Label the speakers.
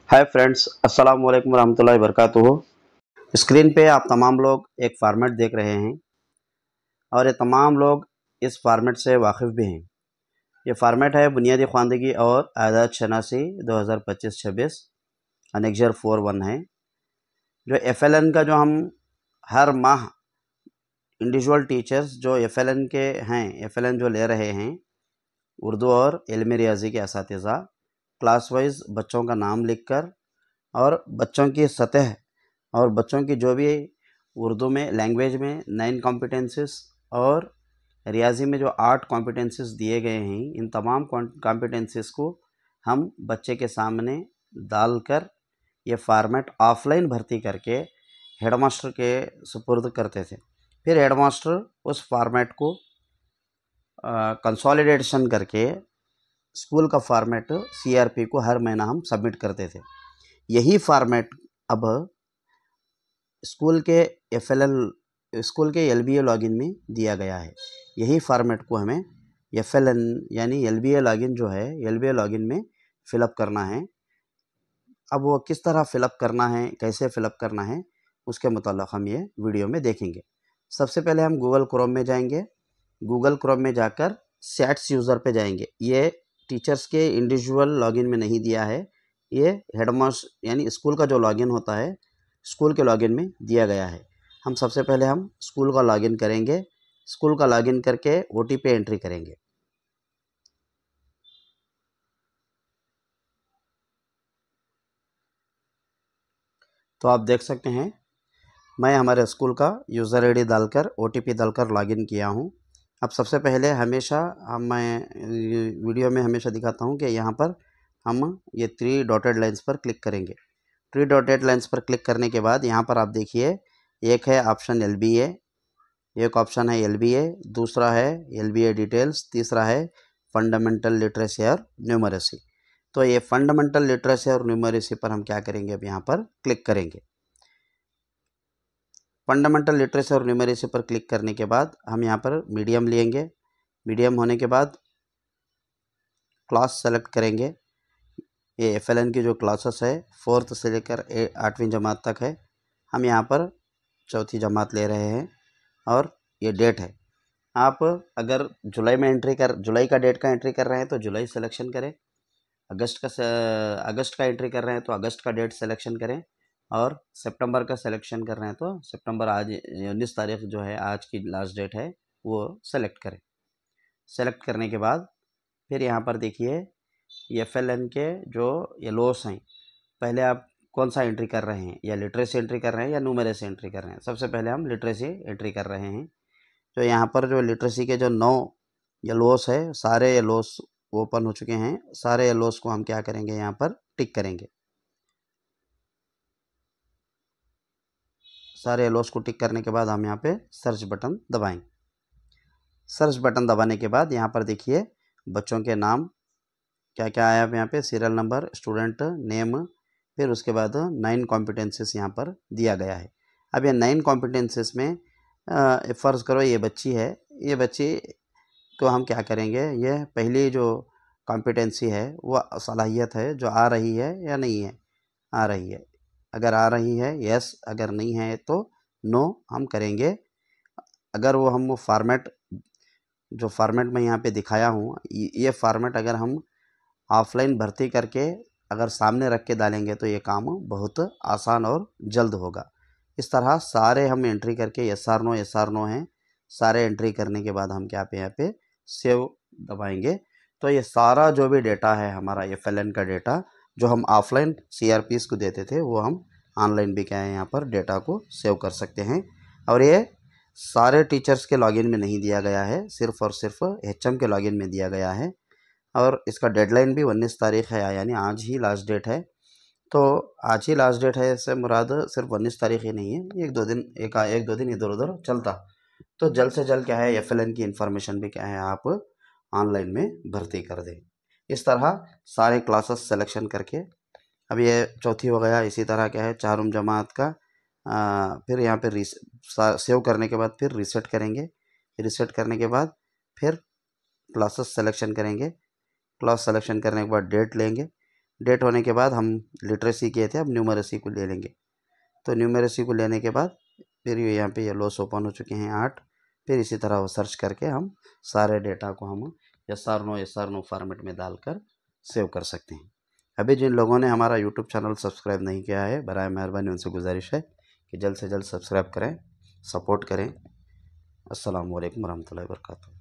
Speaker 1: Hi friends, अस्सलाम वालेकुम रहमतुल्लाहि वबरकातुहू। स्क्रीन पे आप तमाम लोग एक फार्मेट देख रहे हैं और ये तमाम लोग इस फार्मेट से वाकिफ़ भी हैं। ये फार्मेट है बुनियादी ख़वानदगी और आदाद शनासी 2025-26 अनेक्जर 4-1 है। जो एफएलएन का जो हम हर माह इंडिविजुअल टीचर्स जो एफएलएन के हैं, एफएलएन जो ले रहे हैं उर्दू और इल्म रियाजी के असातिज़ा, क्लास वाइज बच्चों का नाम लिखकर और बच्चों की सतह और बच्चों की जो भी उर्दू में लैंग्वेज में 9 कॉम्पिटेंसेस और रियाजी में जो 8 कॉम्पिटेंसेस दिए गए हैं, इन तमाम कॉम्पिटेंसेस को हम बच्चे के सामने डालकर ये फार्मेट ऑफलाइन भर्ती करके हेडमास्टर के सुपुर्द करते थे। फिर हेडमास्टर उस फार्मेट को कंसोलिडेशन करके स्कूल का फार्मेट सीआरपी को हर महीना हम सबमिट करते थे। यही फार्मेट अब स्कूल के एलबीए लॉगिन में दिया गया है। यही फार्मेट को हमें एफएलएन यानी एलबीए लॉगिन जो है, एलबीए लॉगिन में फ़िलअप करना है। अब वो किस तरह फ़िलअप करना है, कैसे फ़िलअप करना है, उसके मुताल्लिक़ हम ये वीडियो में देखेंगे। सबसे पहले हम गूगल क्रोम में जाएंगे। गूगल क्रोम में जाकर सैट्स यूज़र पे जाएंगे। ये टीचर्स के इंडिविजुअल लॉगिन में नहीं दिया है, ये हेडमास्टर यानी स्कूल का जो लॉगिन होता है, स्कूल के लॉगिन में दिया गया है। हम सबसे पहले हम स्कूल का लॉगिन करेंगे। स्कूल का लॉगिन करके ओटीपी एंट्री करेंगे। तो आप देख सकते हैं मैं हमारे स्कूल का यूज़र आईडी डालकर ओटीपी डालकर लॉगिन किया हूं। अब सबसे पहले हमेशा मैं वीडियो में हमेशा दिखाता हूं कि यहाँ पर हम ये 3 डॉटेड लाइन्स पर क्लिक करेंगे। 3 डॉटेड लाइन्स पर क्लिक करने के बाद यहाँ पर आप देखिए, एक है ऑप्शन एलबीए, एक ऑप्शन है एलबीए, दूसरा है एलबीए डिटेल्स, तीसरा है फंडामेंटल लिटरेसी और न्यूमरेसी। तो ये फंडामेंटल लिटरेसी और न्यूमरेसी पर हम क्या करेंगे, अब यहाँ पर क्लिक करेंगे। फंडामेंटल लिटरेसी और न्यूमरेसी पर क्लिक करने के बाद हम यहाँ पर मीडियम लेंगे। मीडियम होने के बाद क्लास सेलेक्ट करेंगे। ये एफएलएन की जो क्लासेस है 4th से लेकर 8वीं जमात तक है। हम यहाँ पर 4थी जमात ले रहे हैं और ये डेट है। आप अगर जुलाई का डेट का एंट्री कर रहे हैं तो जुलाई सिलेक्शन करें। अगस्त का एंट्री कर रहे हैं तो अगस्त का डेट सिलेक्शन करें और सितंबर का सिलेक्शन कर रहे हैं तो सितंबर, आज 19 तारीख जो है आज की लास्ट डेट है, वो सेलेक्ट करें। सेलेक्ट करने के बाद फिर यहाँ पर देखिए एफएलएन के जो ये लॉस हैं, पहले आप कौन सा एंट्री कर रहे हैं, या लिटरेसी एंट्री कर रहे हैं या न्यूमरेसी एंट्री कर रहे हैं। सबसे पहले हम लिटरेसी एंट्री कर रहे हैं। तो यहाँ पर जो लिटरेसी के जो 9 येलोस है, सारे येलोस ओपन हो चुके हैं। सारे येलोस को हम क्या करेंगे, यहाँ पर टिक करेंगे। सारे येलोस को टिक करने के बाद हम यहाँ पे सर्च बटन दबाएंगे। सर्च बटन दबाने के बाद यहाँ पर देखिए बच्चों के नाम क्या क्या आया यहाँ पे, सीरियल नंबर, स्टूडेंट नेम, फिर उसके बाद 9 कॉम्पिटेंसेस यहाँ पर दिया गया है। अब ये 9 कॉम्पिटेंसेस में फ़र्ज़ करो ये बच्ची है, ये बच्ची को हम क्या करेंगे, ये पहली जो कॉम्पिटेंसी है वो सलाहियत है जो आ रही है या नहीं है, आ रही है। अगर आ रही है यस, अगर नहीं है तो नो हम करेंगे। अगर वो हम फार्मेट जो फार्मेट मैं यहाँ पे दिखाया हूँ, ये फार्मेट अगर हम ऑफलाइन भर्ती करके अगर सामने रख के डालेंगे तो ये काम बहुत आसान और जल्द होगा। इस तरह सारे हम एंट्री करके एस आर नो हैं, सारे एंट्री करने के बाद हम क्या पे यहाँ पे सेव दबाएंगे। तो ये सारा जो भी डेटा है हमारा एफएलएन का डेटा जो हम ऑफलाइन सीआरपीस को देते थे, वो हम ऑनलाइन भी क्या है यहाँ पर डेटा को सेव कर सकते हैं। और ये सारे टीचर्स के लॉगिन में नहीं दिया गया है, सिर्फ़ और सिर्फ एचएम के लॉगिन में दिया गया है। और इसका डेडलाइन भी 19 तारीख है, यानी आज ही लास्ट डेट है। तो आज ही लास्ट डेट है, इससे मुराद सिर्फ 19 तारीख ही नहीं है, एक दो दिन इधर उधर चलता। तो जल्द से जल्द क्या है एफएलएन की इंफॉर्मेशन भी क्या है आप ऑनलाइन में भर्ती कर दें। इस तरह सारे क्लासेस सिलेक्शन करके, अब ये चौथी हो गया, इसी तरह क्या है 4वीं जमात का फिर यहाँ पे सेव करने के बाद फिर रीसेट करेंगे। रीसेट करने के बाद फिर क्लासेस सिलेक्शन करेंगे। क्लास सिलेक्शन करने के बाद डेट लेंगे। डेट होने के बाद हम लिटरेसी किए थे, अब न्यूमरेसी को ले लेंगे। तो न्यूमरेसी को लेने के बाद फिर यहाँ पे ये लॉस ओपन हो चुके हैं 8। फिर इसी तरह वो सर्च करके हम सारे डेटा को हम SR/NO फॉर्मेट में डालकर सेव कर सकते हैं। अभी जिन लोगों ने हमारा यूट्यूब चैनल सब्सक्राइब नहीं किया है, बराए मेहरबानी उनसे गुजारिश है कि जल्द से जल्द सब्सक्राइब करें, सपोर्ट करें। अस्सलाम वालेकुम रहमतुल्लाहि व बरकातहू।